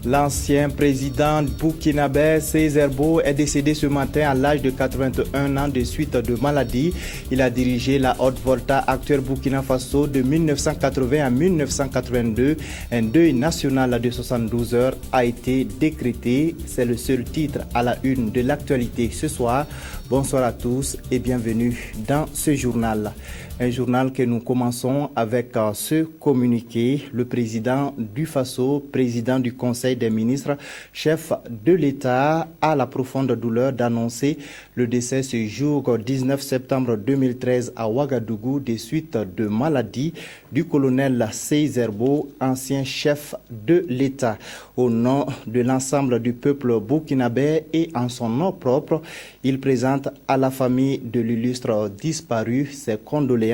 L'ancien président burkinabé Seyss Herbo est décédé ce matin à l'âge de 81 ans de suite de maladie. Il a dirigé la Haute-Volta actuelle Burkina Faso de 1980 à 1982. Un deuil national de 72 heures a été décrété. C'est le seul titre à la une de l'actualité ce soir. Bonsoir à tous et bienvenue dans ce journal. Un journal que nous commençons avec ce communiqué. Le président du Faso, président du Conseil des ministres, chef de l'État, a la profonde douleur d'annoncer le décès ce jour 19 septembre 2013 à Ouagadougou des suites de maladie du colonel Seyss Herbo, ancien chef de l'État. Au nom de l'ensemble du peuple burkinabé et en son nom propre, il présente à la famille de l'illustre disparu ses condoléances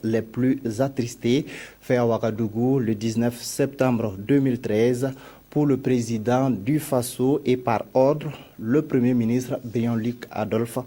les plus attristées, fait à Ouagadougou le 19 septembre 2013 pour le président du Faso et par ordre le Premier ministre Béon-Luc Adolphe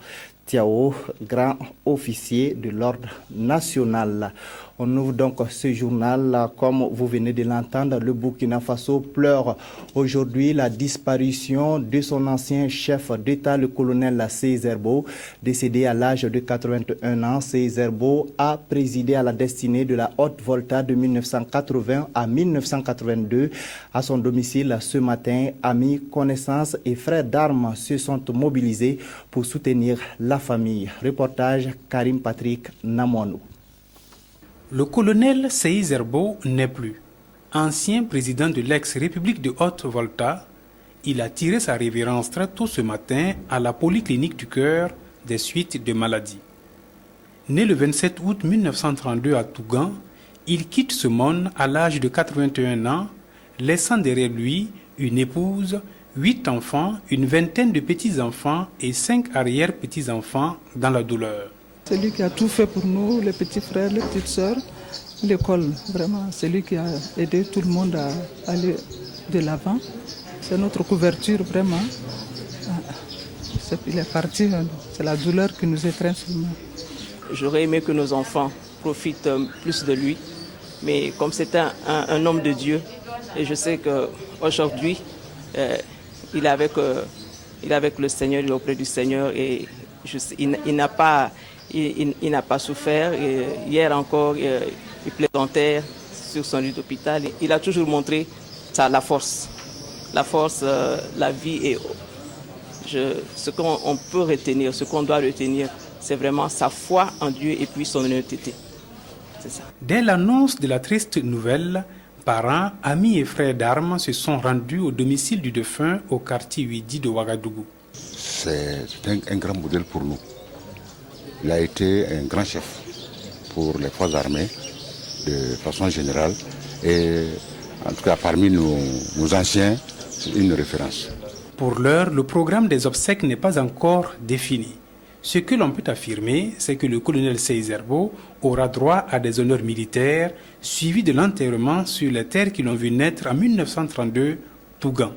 Tiao, grand officier de l'ordre national. On ouvre donc ce journal, comme vous venez de l'entendre, le Burkina Faso pleure aujourd'hui la disparition de son ancien chef d'État, le colonel Seyss Herbo, décédé à l'âge de 81 ans. Seyss Herbo a présidé à la destinée de la Haute-Volta de 1980 à 1982. À son domicile ce matin, amis, connaissances et frères d'armes se sont mobilisés pour soutenir la famille. Reportage Karim Patrick Namonou. Le colonel Seyss Herbo n'est plus. Ancien président de l'ex-république de Haute-Volta, il a tiré sa révérence très tôt ce matin à la polyclinique du cœur des suites de maladie. Né le 27 août 1932 à Tougan, il quitte ce monde à l'âge de 81 ans, laissant derrière lui une épouse, 8 enfants, une vingtaine de petits-enfants et 5 arrière-petits-enfants dans la douleur. C'est lui qui a tout fait pour nous, les petits frères, les petites sœurs, l'école. Vraiment, c'est lui qui a aidé tout le monde à aller de l'avant. C'est notre couverture, vraiment. Il est parti, c'est la douleur qui nous étreint seulement. J'aurais aimé que nos enfants profitent plus de lui, mais comme c'est un homme de Dieu, et je sais qu'aujourd'hui, il est avec le Seigneur, il est auprès du Seigneur, et il n'a pas souffert. Et hier encore, il plaisantait sur son lit d'hôpital. Il a toujours montré la force, la vie. Et ce qu'on peut retenir, ce qu'on doit retenir, c'est vraiment sa foi en Dieu et puis son honnêteté. C'est ça. Dès l'annonce de la triste nouvelle, parents, amis et frères d'armes se sont rendus au domicile du défunt au quartier Ouidi de Ouagadougou. C'est un grand modèle pour nous. Il a été un grand chef pour les forces armées de façon générale et en tout cas parmi nos anciens, c'est une référence. Pour l'heure, le programme des obsèques n'est pas encore défini. Ce que l'on peut affirmer, c'est que le colonel Seyss Herbo aura droit à des honneurs militaires suivis de l'enterrement sur les terres qui l'ont vu naître en 1932, Tougan.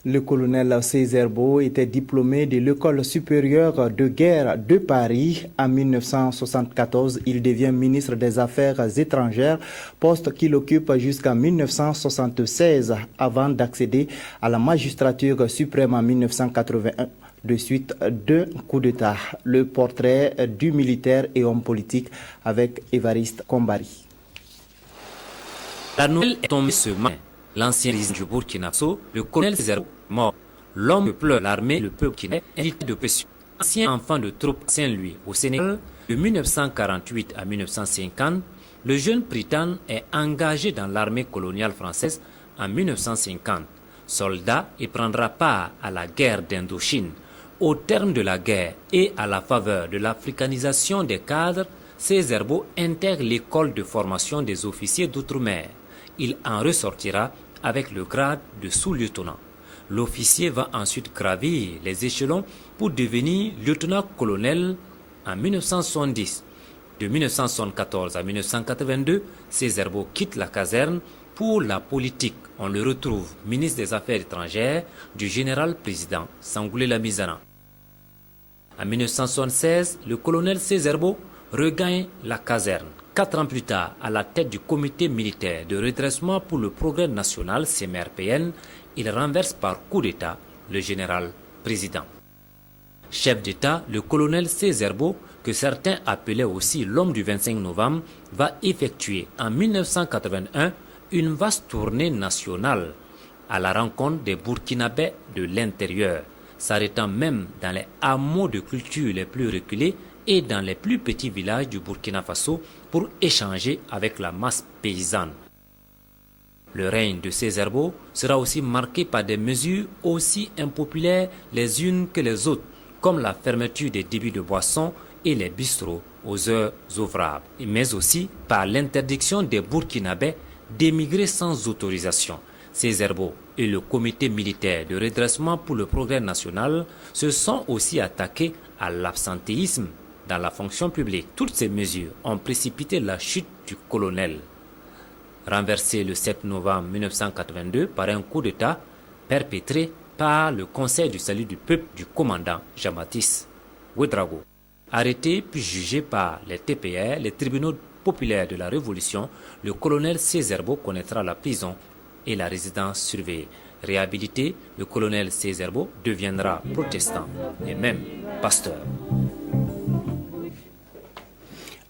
Le colonel Seyss Herbo était diplômé de l'École supérieure de guerre de Paris. En 1974, il devient ministre des Affaires étrangères, poste qu'il occupe jusqu'en 1976 avant d'accéder à la magistrature suprême en 1981. De suite d'un coup d'État. Le portrait du militaire et homme politique avec Évariste Kombari. La nouvelle est tombée ce matin. L'ancien président du Burkina Faso, le colonel Seyss Herbo, mort. L'homme que pleure l'armée, le peuple qui est invité de pression. Ancien enfant de troupe Saint-Louis au Sénégal, de 1948 à 1950, le jeune Prytanne est engagé dans l'armée coloniale française en 1950. Soldat, il prendra part à la guerre d'Indochine. Au terme de la guerre et à la faveur de l'africanisation des cadres, Seyss Herbo intègre l'école de formation des officiers d'outre-mer. Il en ressortira avec le grade de sous-lieutenant. L'officier va ensuite gravir les échelons pour devenir lieutenant-colonel en 1970. De 1974 à 1982, Seyss Herbo quitte la caserne pour la politique. On le retrouve ministre des Affaires étrangères du général-président Sangoulé Lamizana. En 1976, le colonel Seyss Herbo regagne la caserne. 4 ans plus tard, à la tête du comité militaire de redressement pour le progrès national, CMRPN, il renverse par coup d'État le général président. Chef d'État, le colonel Cézerbo, que certains appelaient aussi l'homme du 25 novembre, va effectuer en 1981 une vaste tournée nationale à la rencontre des Burkinabés de l'intérieur, s'arrêtant même dans les hameaux de culture les plus reculés et dans les plus petits villages du Burkina Faso pour échanger avec la masse paysanne. Le règne de Cézerbo sera aussi marqué par des mesures aussi impopulaires les unes que les autres, comme la fermeture des débits de boissons et les bistrots aux heures ouvrables, mais aussi par l'interdiction des Burkinabés d'émigrer sans autorisation. Cézerbo et le comité militaire de redressement pour le progrès national se sont aussi attaqués à l'absentéisme dans la fonction publique. Toutes ces mesures ont précipité la chute du colonel. Renversé le 7 novembre 1982 par un coup d'État perpétré par le Conseil du salut du peuple du commandant Jean-Baptiste Ouédraogo. Arrêté puis jugé par les TPR, les tribunaux populaires de la Révolution, le colonel Cézerbo connaîtra la prison et la résidence surveillée. Réhabilité, le colonel Cézerbo deviendra protestant et même pasteur.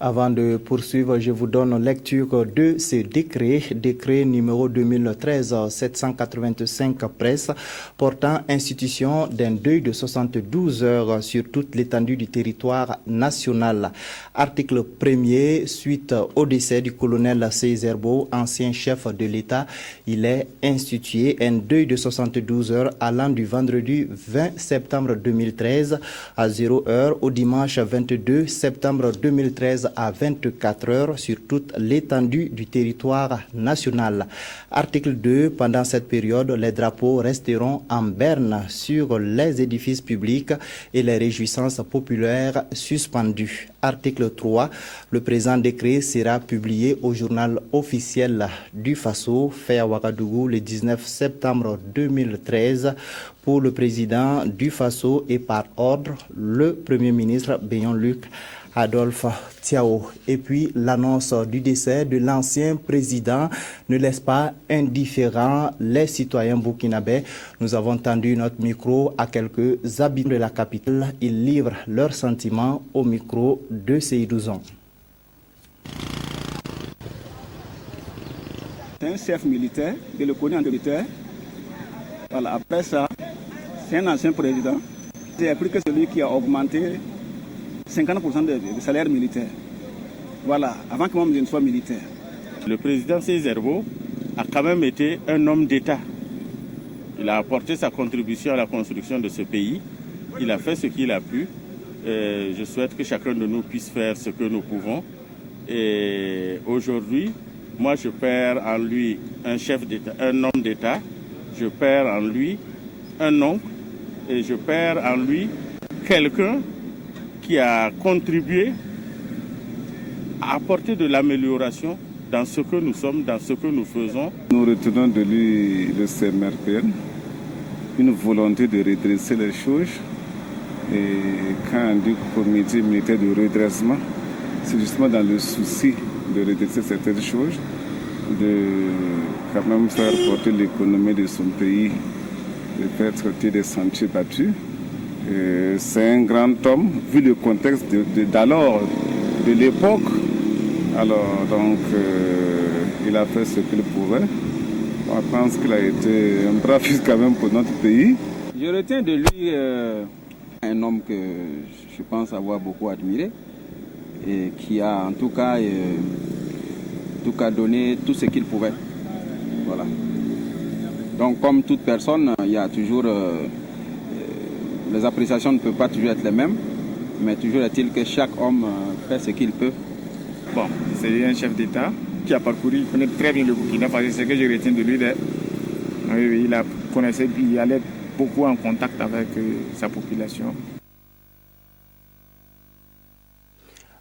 Avant de poursuivre, je vous donne lecture de ce décret numéro 2013-785 presse, portant institution d'un deuil de 72 heures sur toute l'étendue du territoire national. Article 1er, suite au décès du colonel Cézerbo, ancien chef de l'État, il est institué un deuil de 72 heures allant du vendredi 20 septembre 2013 à 0 heure au dimanche 22 septembre 2013 à 24 heures sur toute l'étendue du territoire national. Article 2. Pendant cette période, les drapeaux resteront en berne sur les édifices publics et les réjouissances populaires suspendues. Article 3. Le présent décret sera publié au journal officiel du Faso, fait à Ouagadougou le 19 septembre 2013 pour le président du Faso et par ordre le Premier ministre Béon-Luc Adolphe Tiao. Et puis l'annonce du décès de l'ancien président ne laisse pas indifférents les citoyens burkinabés. Nous avons tendu notre micro à quelques habitants de la capitale. Ils livrent leurs sentiments au micro de Seydou-Zon. C'est un chef militaire, je le connais en militaire. Voilà, après ça, c'est un ancien président. J'ai appris que celui qui a augmenté 50% de salaire militaire. Voilà, avant que moi je ne sois militaire. Le président Cézerbo a quand même été un homme d'État. Il a apporté sa contribution à la construction de ce pays. Il a fait ce qu'il a pu. Je souhaite que chacun de nous puisse faire ce que nous pouvons. Et aujourd'hui, moi je perds en lui un chef d'État, un homme d'État. Je perds en lui un oncle. Et je perds en lui quelqu'un qui a contribué à apporter de l'amélioration dans ce que nous sommes, dans ce que nous faisons. Nous retenons de lui le CMRPN, une volonté de redresser les choses. Et quand on dit comité militaire de redressement, c'est justement dans le souci de redresser certaines choses, de quand même faire porter l'économie de son pays, de faire traiter des sentiers battus. C'est un grand homme, vu le contexte d'alors, de l'époque. Alors, donc, il a fait ce qu'il pouvait. On pense qu'il a été un brave fils quand même pour notre pays. Je retiens de lui un homme que je pense avoir beaucoup admiré et qui a en tout cas donné tout ce qu'il pouvait. Voilà. Donc, comme toute personne, il y a toujours... les appréciations ne peuvent pas toujours être les mêmes, mais toujours est-il que chaque homme fait ce qu'il peut. Bon, c'est un chef d'État qui a parcouru, il connaît très bien le Burkina Faso. Ce que je retiens de lui, oui, il a connaissé, puis il allait beaucoup en contact avec sa population.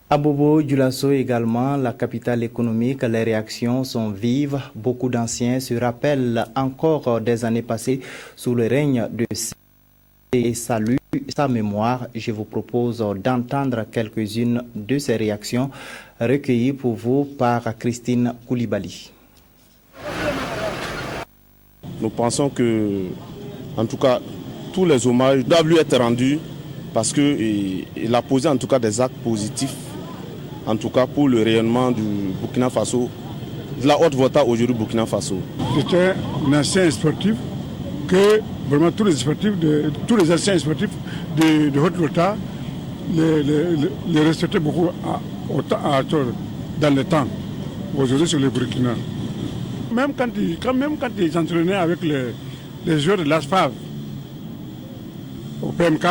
À Bobo Dioulasso également, la capitale économique, les réactions sont vives. Beaucoup d'anciens se rappellent encore des années passées sous le règne de et salue sa mémoire. Je vous propose d'entendre quelques-unes de ces réactions recueilli pour vous par Christine Koulibaly. Nous pensons que, en tout cas, tous les hommages doivent lui être rendus parce qu'il a posé en tout cas des actes positifs, en tout cas pour le rayonnement du Burkina Faso, de la Haute-Volta aujourd'hui Burkina Faso. C'était un ancien sportif que vraiment tous les anciens sportifs de Haute-Volta les respectaient beaucoup dans le temps. Aujourd'hui sur le Burkina. Même quand ils s'entraînaient avec les joueurs de l'ASFAV au PMK,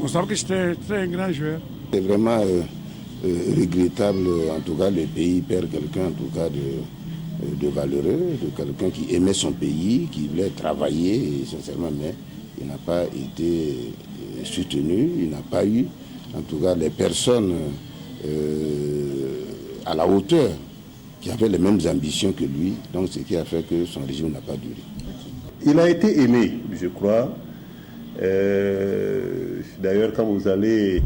on savait que c'était un grand joueur. C'est vraiment regrettable, en tout cas, le pays perd quelqu'un, en tout cas, de valeureux, de quelqu'un qui aimait son pays, qui voulait travailler, sincèrement, mais il n'a pas été soutenu, il n'a pas eu, en tout cas, les personnes à la hauteur qui avaient les mêmes ambitions que lui, donc ce qui a fait que son régime n'a pas duré. Il a été aimé, je crois. D'ailleurs, quand vous allez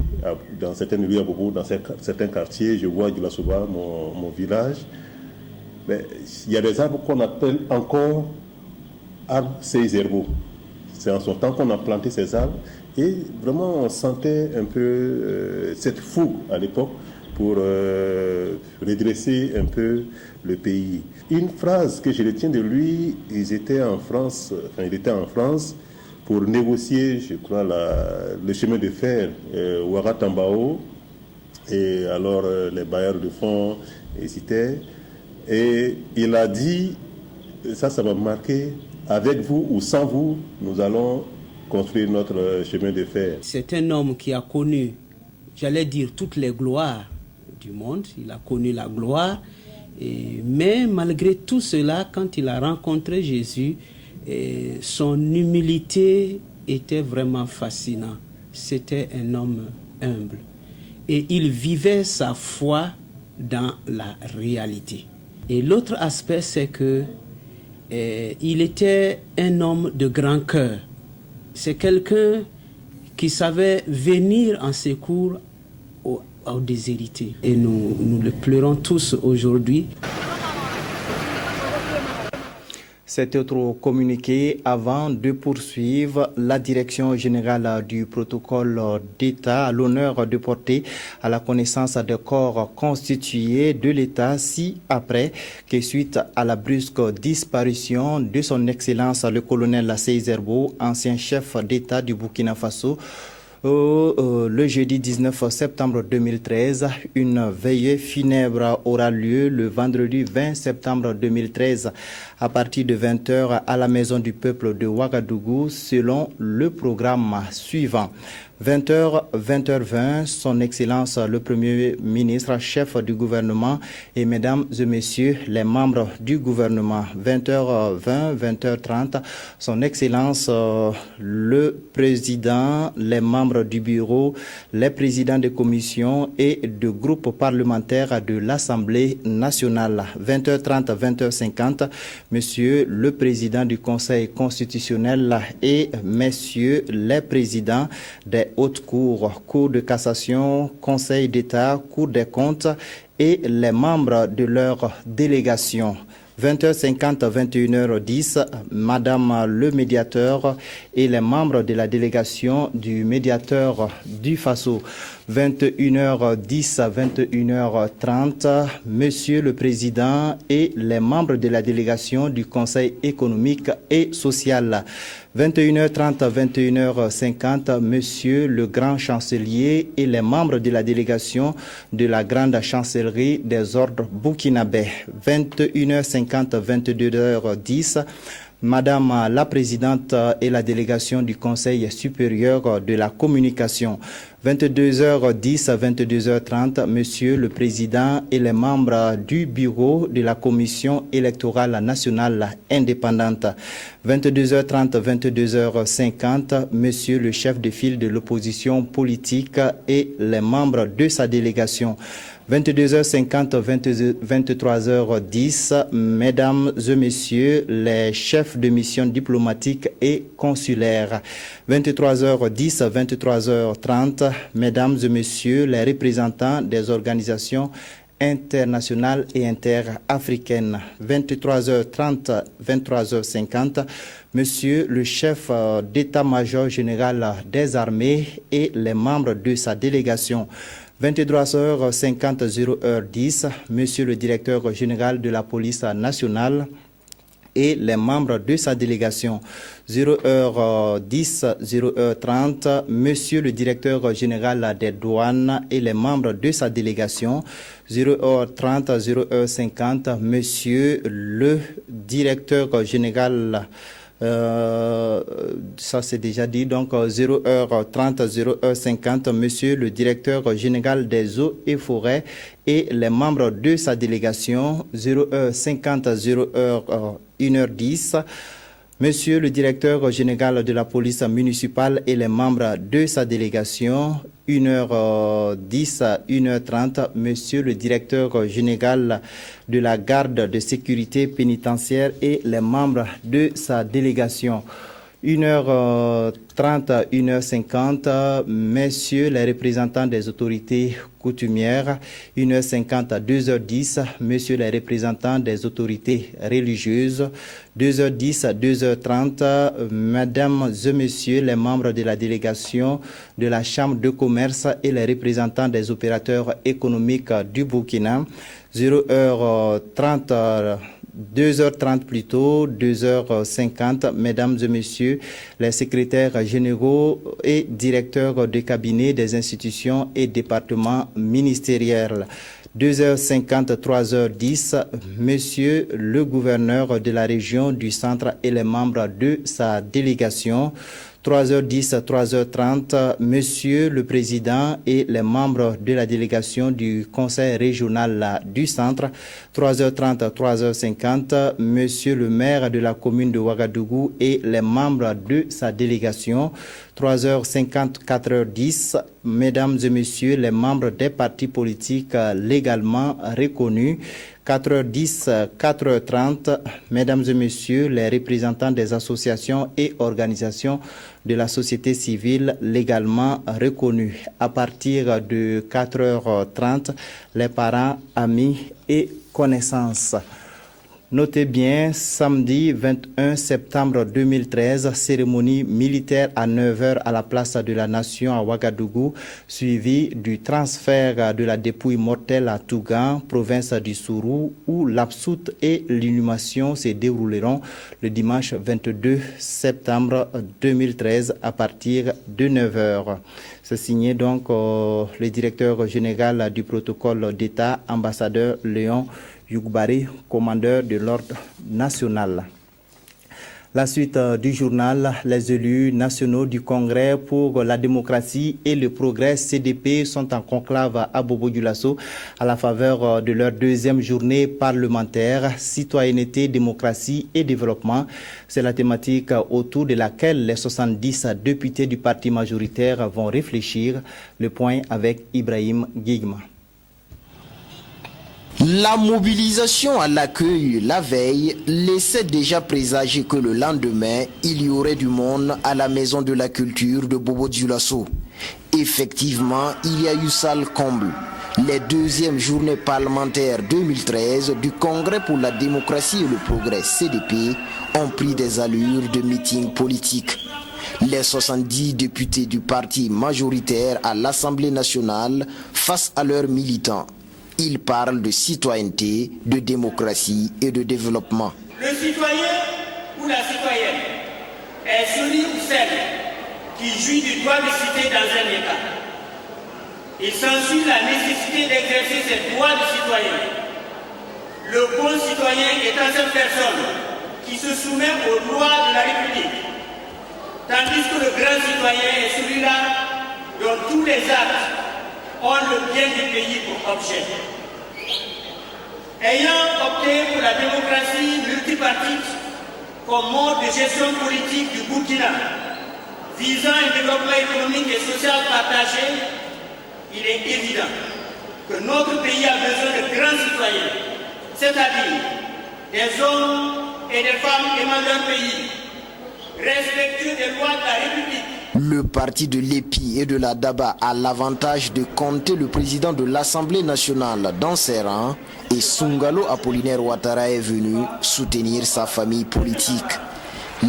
dans certaines rues à Bobo, dans certains quartiers, je vois Gilasoba, mon village, mais il y a des arbres qu'on appelle encore arbres Seizerbo. C'est en son temps qu'on a planté ces arbres et vraiment on sentait un peu cette fougue à l'époque pour redresser un peu le pays. Une phrase que je retiens de lui, il était en France pour négocier, je crois, le chemin de fer Ouaga-Tambao. Et alors les bailleurs de fonds hésitaient. Et il a dit, ça m'a marqué, avec vous ou sans vous, nous allons construire notre chemin de fer. C'est un homme qui a connu, j'allais dire, toutes les gloires du monde. Il a connu la gloire. Mais malgré tout cela, quand il a rencontré Jésus, son humilité était vraiment fascinante. C'était un homme humble. Et il vivait sa foi dans la réalité. Et l'autre aspect, c'est que il était un homme de grand cœur. C'est quelqu'un qui savait venir en secours aux déshérités. Et nous le pleurons tous aujourd'hui. Cet autre communiqué avant de poursuivre, la direction générale du protocole d'État a l'honneur de porter à la connaissance des corps constitués de l'État ci-après que suite à la brusque disparition de son Excellence le colonel Seizerbo, ancien chef d'État du Burkina Faso, le jeudi 19 septembre 2013, une veillée funèbre aura lieu le vendredi 20 septembre 2013 à partir de 20h à la Maison du Peuple de Ouagadougou selon le programme suivant. 20h, 20h20, son Excellence le Premier ministre, chef du gouvernement et mesdames et messieurs les membres du gouvernement. 20h20, 20h30, son Excellence le Président, les membres du bureau, les présidents de commissions et de groupes parlementaires de l'Assemblée nationale. 20h30, 20h50, Monsieur le Président du Conseil constitutionnel et Messieurs les présidents des hautes cours, Cour de cassation, Conseil d'État, Cour des comptes et les membres de leur délégation. 20h50, 21h10, Madame le médiateur et les membres de la délégation du médiateur du Faso. 21h10 à 21h30, Monsieur le Président et les membres de la délégation du Conseil économique et social. 21h30 à 21h50, Monsieur le Grand Chancelier et les membres de la délégation de la Grande Chancellerie des ordres burkinabés. 21h50 à 22h10, Madame la Présidente et la délégation du Conseil supérieur de la communication. 22h10 à 22h30, Monsieur le Président et les membres du bureau de la Commission électorale nationale indépendante. 22h30 à 22h50, Monsieur le chef de file de l'opposition politique et les membres de sa délégation. 22h50, 23h10, Mesdames et Messieurs les chefs de mission diplomatique et consulaire. 23h10, 23h30, Mesdames et Messieurs les représentants des organisations internationale et interafricaine. 23h30, 23h50, Monsieur le chef d'état-major général des armées et les membres de sa délégation. 23h50, 0h10, Monsieur le directeur général de la police nationale et les membres de sa délégation. 0h10, 0h30, Monsieur le directeur général des douanes et les membres de sa délégation. 0h30, 0h50, Monsieur le directeur général, ça c'est déjà dit, donc 0h30, 0h50, Monsieur le directeur général des eaux et forêts et les membres de sa délégation. 0h50, 1h10, Monsieur le directeur général de la police municipale et les membres de sa délégation. 1h10, 1h30, Monsieur le directeur général de la garde de sécurité pénitentiaire et les membres de sa délégation. 1h30, 1h50, messieurs les représentants des autorités coutumières. 1h50, 2h10, messieurs les représentants des autorités religieuses. 2h10, 2h30, mesdames et messieurs les membres de la délégation de la Chambre de commerce et les représentants des opérateurs économiques du Burkina. 0h30, 2h30 plutôt, 2h50, mesdames et messieurs les secrétaires généraux et directeurs de cabinet des institutions et départements ministériels. 2h50, 3h10, monsieur le gouverneur de la région du centre et les membres de sa délégation. 3h10, 3h30, monsieur le président et les membres de la délégation du conseil régional du centre. 3h30, 3h50, monsieur le maire de la commune de Ouagadougou et les membres de sa délégation. 3h50, 4h10, mesdames et messieurs les membres des partis politiques légalement reconnus. 4h10, 4h30, mesdames et messieurs les représentants des associations et organisations de la société civile légalement reconnues. À partir de 4h30, les parents, amis et connaissances. Notez bien, samedi 21 septembre 2013, cérémonie militaire à 9h à la place de la Nation à Ouagadougou, suivie du transfert de la dépouille mortelle à Tougan, province du Sourou, où l'absoute et l'inhumation se dérouleront le dimanche 22 septembre 2013 à partir de 9h. C'est signé donc le directeur général du protocole d'État, ambassadeur Léon Yougbari, commandeur de l'ordre national. La suite du journal, les élus nationaux du Congrès pour la démocratie et le progrès CDP sont en conclave à Bobo-Dioulasso à la faveur de leur deuxième journée parlementaire, citoyenneté, démocratie et développement. C'est la thématique autour de laquelle les 70 députés du parti majoritaire vont réfléchir. Le point avec Ibrahim Guigma. La mobilisation à l'accueil la veille laissait déjà présager que le lendemain, il y aurait du monde à la Maison de la Culture de Bobo-Dioulasso. Effectivement, il y a eu salle comble. Les deuxièmes journées parlementaires 2013 du Congrès pour la démocratie et le progrès CDP ont pris des allures de meeting politique. Les 70 députés du parti majoritaire à l'Assemblée nationale face à leurs militants. Ils parlent de citoyenneté, de démocratie et de développement. Le citoyen ou la citoyenne est celui ou celle qui jouit du droit de cité dans un État. Il s'ensuit la nécessité d'exercer ses droits de citoyen. Le bon citoyen étant cette personne qui se soumet aux lois de la République, tandis que le grand citoyen est celui-là dont tous les actes ont le bien du pays pour objet. Ayant opté pour la démocratie multipartite comme mode de gestion politique du Burkina, visant un développement économique et social partagé, il est évident que notre pays a besoin de grands citoyens, c'est-à-dire des hommes et des femmes aimant leur pays, respectueux des lois de la République Le parti de l'EPI et de la DABA a l'avantage de compter le président de l'Assemblée nationale dans ses rangs et Sungalo Apollinaire Ouattara est venu soutenir sa famille politique.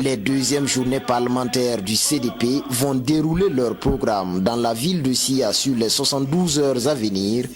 Les deuxièmes journées parlementaires du CDP vont dérouler leur programme dans la ville de Sia sur les 72 heures à venir.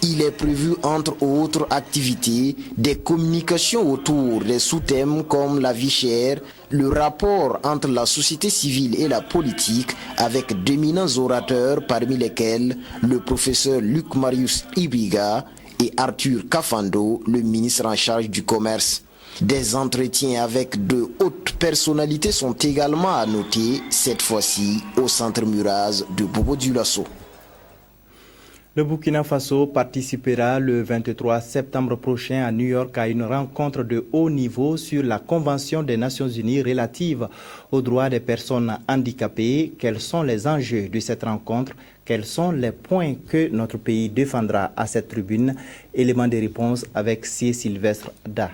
Il est prévu, entre autres activités, des communications autour des sous-thèmes comme la vie chère, le rapport entre la société civile et la politique, avec d'éminents orateurs parmi lesquels le professeur Luc Marius Ibiga et Arthur Kafando, le ministre en charge du commerce. Des entretiens avec de hautes personnalités sont également à noter, cette fois-ci au centre Muraz de Bobo-Dioulasso. Le Burkina Faso participera le 23 septembre prochain à New York à une rencontre de haut niveau sur la Convention des Nations Unies relative aux droits des personnes handicapées. Quels sont les enjeux de cette rencontre? Quels sont les points que notre pays défendra à cette tribune? Élément de réponse avec C. Sylvestre Da.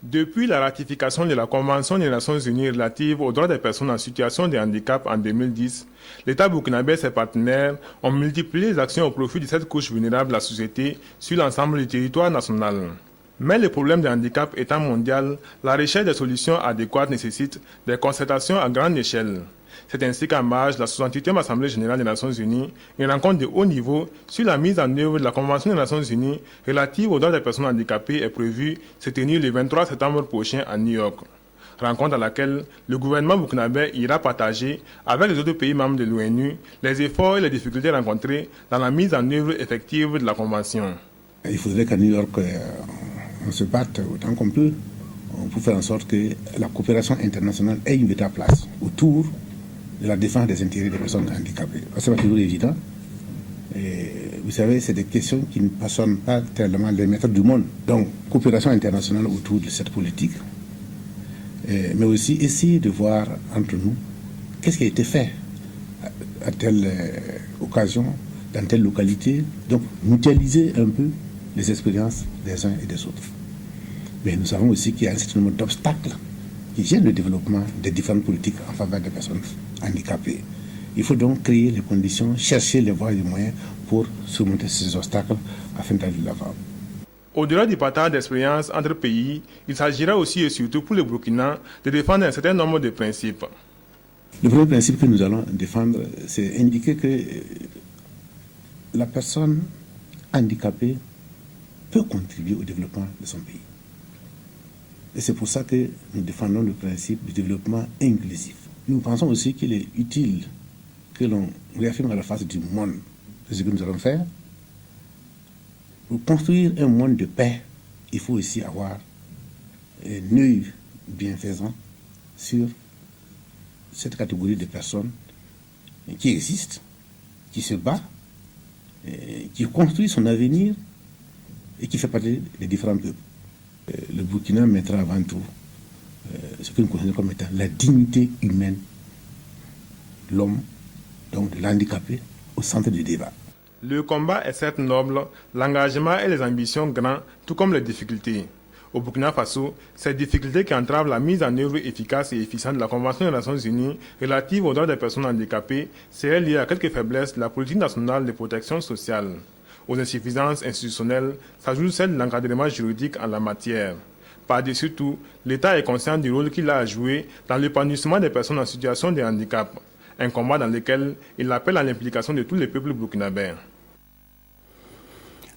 Depuis la ratification de la Convention des Nations Unies relative aux droits des personnes en situation de handicap en 2010, l'État burkinabé et ses partenaires ont multiplié les actions au profit de cette couche vulnérable de la société sur l'ensemble du territoire national. Mais le problème du handicap étant mondial, la recherche des solutions adéquates nécessite des concertations à grande échelle. C'est ainsi qu'en marge de la 68e Assemblée générale des Nations Unies, une rencontre de haut niveau sur la mise en œuvre de la Convention des Nations Unies relative aux droits des personnes handicapées est prévue se tenir le 23 septembre prochain à New York. Rencontre à laquelle le gouvernement burkinabé ira partager avec les autres pays membres de l'ONU les efforts et les difficultés rencontrées dans la mise en œuvre effective de la Convention. Il faudrait qu'à New York, on se batte autant qu'on peut pour faire en sorte que la coopération internationale ait une véritable place autour de la défense des intérêts des personnes handicapées. Ce n'est pas toujours évident. Et vous savez, c'est des questions qui ne passionnent pas tellement les maîtres du monde. Donc, coopération internationale autour de cette politique, mais aussi essayer de voir entre nous qu'est-ce qui a été fait à telle occasion, dans telle localité. Donc, mutualiser un peu les expériences des uns et des autres. Mais nous savons aussi qu'il y a un certain nombre d'obstacles qui gênent le développement des différentes politiques en faveur des personnes handicapées. Il faut donc créer les conditions, chercher les voies et les moyens pour surmonter ces obstacles afin d'aller de l'avant. Au-delà du partage d'expériences entre pays, il s'agira aussi et surtout pour le Burkina de défendre un certain nombre de principes. Le premier principe que nous allons défendre, c'est indiquer que la personne handicapée peut contribuer au développement de son pays. Et c'est pour ça que nous défendons le principe du développement inclusif. Nous pensons aussi qu'il est utile que l'on réaffirme à la face du monde ce que nous allons faire. Pour construire un monde de paix, il faut aussi avoir un œil bienfaisant sur cette catégorie de personnes qui existent, qui se bat, qui construit son avenir et qui fait partie des différents peuples. Le Burkina mettra avant tout ce que nous considérons comme étant la dignité humaine de l'homme, donc de l'handicapé, au centre du débat. Le combat est certes noble, l'engagement et les ambitions grands, tout comme les difficultés. Au Burkina Faso, ces difficultés qui entravent la mise en œuvre efficace et efficiente de la Convention des Nations Unies relative aux droits des personnes handicapées seraient liées à quelques faiblesses de la politique nationale de protection sociale. Aux insuffisances institutionnelles s'ajoute celle de l'encadrement juridique en la matière. Par-dessus tout, l'État est conscient du rôle qu'il a à jouer dans l'épanouissement des personnes en situation de handicap, un combat dans lequel il appelle à l'implication de tous les peuples burkinabés.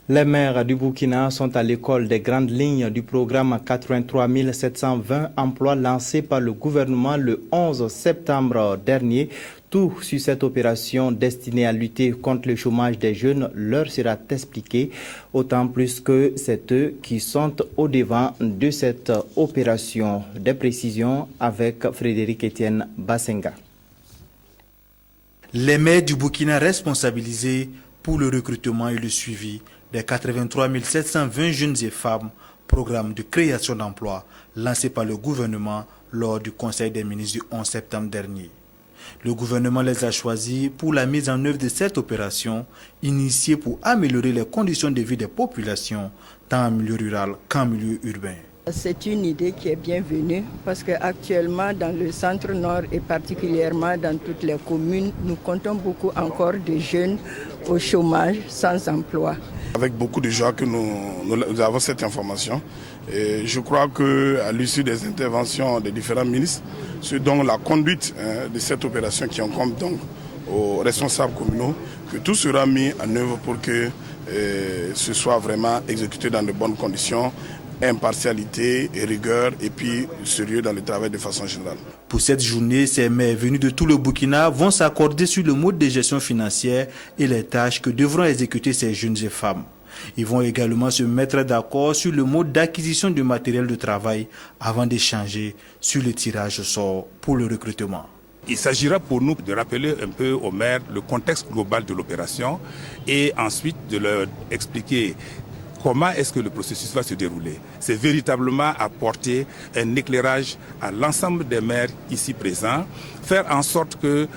Les maires du Burkina sont à l'école des grandes lignes du programme 83 720 emplois lancé par le gouvernement le 11 septembre dernier. Tout sur cette opération destinée à lutter contre le chômage des jeunes leur sera expliqué, autant plus que c'est eux qui sont au devant de cette opération. Des précisions avec Frédéric Etienne Bassenga. Les maires du Burkina responsabilisés pour le recrutement et le suivi des 83 720 jeunes et femmes, programme de création d'emplois lancé par le gouvernement lors du Conseil des ministres du 11 septembre dernier. Le gouvernement les a choisis pour la mise en œuvre de cette opération initiée pour améliorer les conditions de vie des populations, tant en milieu rural qu'en milieu urbain. C'est une idée qui est bienvenue parce qu'actuellement dans le centre-nord et particulièrement dans toutes les communes, nous comptons beaucoup encore de jeunes au chômage, sans emploi. Avec beaucoup de joie que nous avons cette information. Et je crois qu'à l'issue des interventions des différents ministres, ce dont la conduite de cette opération qui incombe donc aux responsables communaux, que tout sera mis en œuvre pour que ce soit vraiment exécuté dans de bonnes conditions, impartialité et rigueur et puis sérieux dans le travail de façon générale. Pour cette journée, ces maires venus de tout le Burkina vont s'accorder sur le mode de gestion financière et les tâches que devront exécuter ces jeunes et femmes. Ils vont également se mettre d'accord sur le mode d'acquisition du matériel de travail avant d'échanger sur le tirage au sort pour le recrutement. Il s'agira pour nous de rappeler un peu aux maires le contexte global de l'opération et ensuite de leur expliquer comment est-ce que le processus va se dérouler. C'est véritablement apporter un éclairage à l'ensemble des maires ici présents, faire en sorte que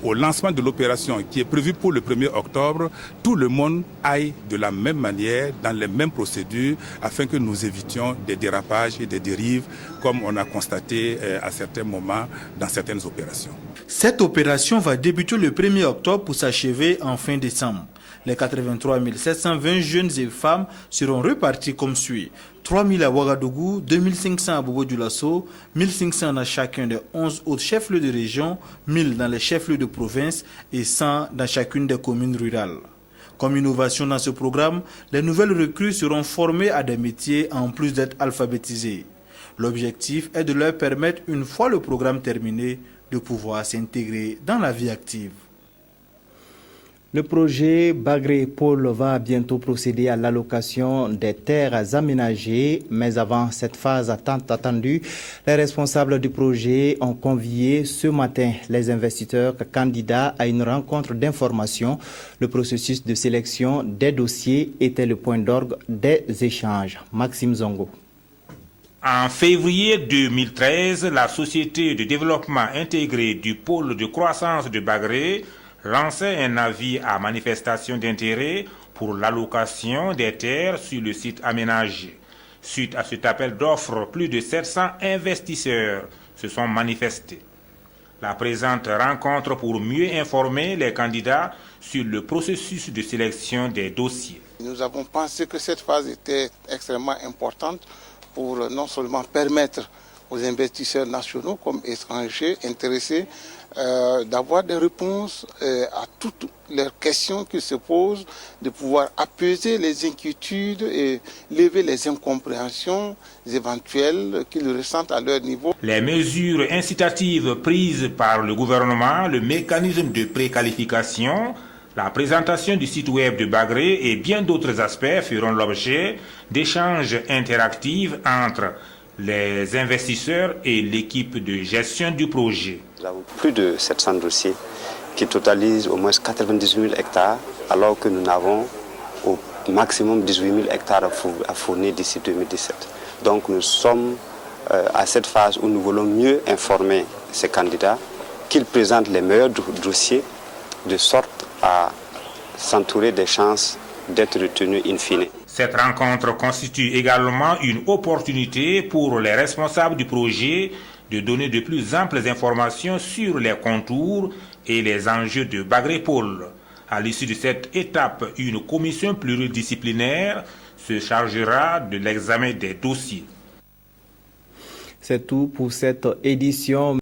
au lancement de l'opération qui est prévu pour le 1er octobre, tout le monde aille de la même manière, dans les mêmes procédures, afin que nous évitions des dérapages et des dérives comme on a constaté à certains moments dans certaines opérations. Cette opération va débuter le 1er octobre pour s'achever en fin décembre. Les 83 720 jeunes et femmes seront repartis comme suit. 3 000 à Ouagadougou, 2 500 à Bobo-Dioulasso, 1 500 dans chacun des 11 autres chefs-lieux de région, 1 000 dans les chefs-lieux de province et 100 dans chacune des communes rurales. Comme innovation dans ce programme, les nouvelles recrues seront formées à des métiers en plus d'être alphabétisées. L'objectif est de leur permettre, une fois le programme terminé, de pouvoir s'intégrer dans la vie active. Le projet Bagré-Pôle va bientôt procéder à l'allocation des terres aménagées, mais avant cette phase tant attendue, les responsables du projet ont convié ce matin les investisseurs candidats à une rencontre d'information. Le processus de sélection des dossiers était le point d'orgue des échanges. Maxime Zongo. En février 2013, la Société de développement intégré du pôle de croissance de Bagré lançait un avis à manifestation d'intérêt pour l'allocation des terres sur le site aménagé. Suite à cet appel d'offres, plus de 700 investisseurs se sont manifestés. La présente rencontre pour mieux informer les candidats sur le processus de sélection des dossiers. Nous avons pensé que cette phase était extrêmement importante pour non seulement permettre aux investisseurs nationaux comme étrangers intéressés d'avoir des réponses à toutes les questions qui se posent, de pouvoir apaiser les inquiétudes et lever les incompréhensions éventuelles qu'ils ressentent à leur niveau. Les mesures incitatives prises par le gouvernement, le mécanisme de préqualification, la présentation du site web de Bagré et bien d'autres aspects feront l'objet d'échanges interactifs entre les investisseurs et l'équipe de gestion du projet. Nous avons plus de 700 dossiers qui totalisent au moins 98 000 hectares, alors que nous n'avons au maximum 18 000 hectares à fournir d'ici 2017. Donc nous sommes à cette phase où nous voulons mieux informer ces candidats, qu'ils présentent les meilleurs dossiers, de sorte à s'entourer des chances d'être retenus in fine. Cette rencontre constitue également une opportunité pour les responsables du projet de donner de plus amples informations sur les contours et les enjeux de Bagré-Pôle. À l'issue de cette étape, une commission pluridisciplinaire se chargera de l'examen des dossiers. C'est tout pour cette édition.